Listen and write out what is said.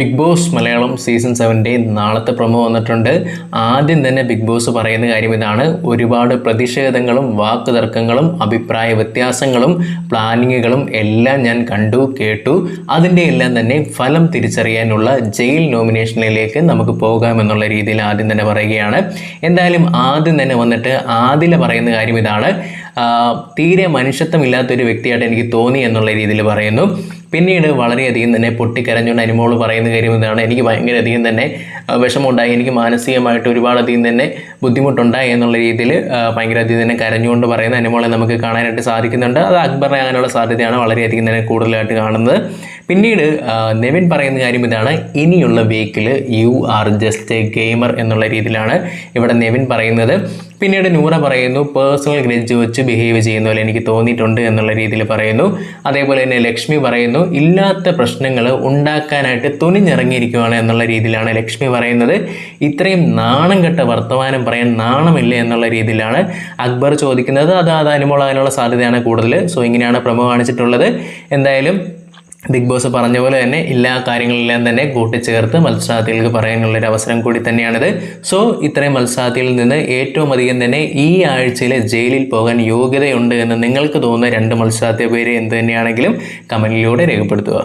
Big boss Malayalam season 7 നാളത്തെ promo വന്നിട്ടുണ്ട്. ആദ്യം തന്നെ ബിഗ് ബോസ് പറയുന്ന കാര്യം ഇതാണ്: ഒരുപാട് പ്രതിഷേധങ്ങളും വാക്കുതർക്കങ്ങളും അഭിപ്രായ വ്യത്യാസങ്ങളും പ്ലാനിങ്ങുകളും എല്ലാം ഞാൻ കണ്ടു കേട്ടു. അതിൻ്റെ എല്ലാം തന്നെ ഫലം തിരിച്ചറിയാനുള്ള ജയിൽ നോമിനേഷനിലേക്ക് നമുക്ക് പോകാമെന്നുള്ള രീതിയിൽ ആദ്യം തന്നെ പറയുകയാണ്. എന്തായാലും ആദ്യം തന്നെ വന്നിട്ട് ആദില പറയുന്ന കാര്യം ഇതാണ്: തീരെ മനുഷ്യത്വമില്ലാത്തൊരു വ്യക്തിയായിട്ട് എനിക്ക് തോന്നി എന്നുള്ള രീതിയിൽ പറയുന്നു. പിന്നീട് വളരെയധികം തന്നെ പൊട്ടിക്കരഞ്ഞുകൊണ്ട് അനുമോൾ പറയുന്ന കാര്യം ഇതാണ്: എനിക്ക് ഭയങ്കരധികം തന്നെ വിഷമമുണ്ടായി, എനിക്ക് മാനസികമായിട്ട് ഒരുപാടധികം തന്നെ ബുദ്ധിമുട്ടുണ്ടായി എന്നുള്ള രീതിയിൽ ഭയങ്കരധികം തന്നെ കരഞ്ഞുകൊണ്ട് പറയുന്ന അനുമോളെ നമുക്ക് കാണാനായിട്ട് സാധിക്കുന്നുണ്ട്. അത് അക്ബറിനെ അങ്ങനെയുള്ള സാധ്യതയാണ് വളരെയധികം തന്നെ കൂടുതലായിട്ട് കാണുന്നത്. പിന്നീട് നെവിൻ പറയുന്ന കാര്യം ഇതാണ്: ഇനിയുള്ള വീക്കിൽ you are just A gamer എന്നുള്ള രീതിയിലാണ് ഇവിടെ നെവിൻ പറയുന്നത്. പിന്നീട് നൂറ പറയുന്നു: പേഴ്സണൽ ഗ്രഡ്ജ് വെച്ച് ബിഹേവ് ചെയ്യുന്ന പോലെ എനിക്ക് തോന്നിയിട്ടുണ്ട് എന്നുള്ള രീതിയിൽ പറയുന്നു. അതേപോലെ തന്നെ ലക്ഷ്മി പറയുന്നു: ഇല്ലാത്ത പ്രശ്നങ്ങൾ ഉണ്ടാക്കാനായിട്ട് തുനിഞ്ഞിറങ്ങിയിരിക്കുകയാണ് എന്നുള്ള രീതിയിലാണ് ലക്ഷ്മി പറയുന്നത്. ഇത്രയും നാണം കെട്ട വർത്തമാനം പറയാൻ നാണമില്ല എന്നുള്ള രീതിയിലാണ് അക്ബർ ചോദിക്കുന്നത്. അത് അനുമോൾ അതിനുള്ള സാധ്യതയാണ് കൂടുതൽ. സോ ഇങ്ങനെയാണ് പ്രമോ കാണിച്ചിട്ടുള്ളത്. എന്തായാലും ബിഗ് ബോസ് പറഞ്ഞ പോലെ തന്നെ എല്ലാ കാര്യങ്ങളെല്ലാം തന്നെ കൂട്ടിച്ചേർത്ത് മത്സരാർത്ഥികൾക്ക് പറയാനുള്ളൊരു അവസരം കൂടി തന്നെയാണിത്. സോ ഇത്രയും മത്സരാർത്ഥികളിൽ നിന്ന് ഏറ്റവും അധികം തന്നെ ഈ ആഴ്ചയിൽ ജയിലിൽ പോകാൻ യോഗ്യതയുണ്ട് എന്ന് നിങ്ങൾക്ക് തോന്നുന്ന 2 മത്സരാർത്ഥി പേര് എന്ത് തന്നെയാണെങ്കിലും കമൻറ്റിലൂടെ രേഖപ്പെടുത്തുക.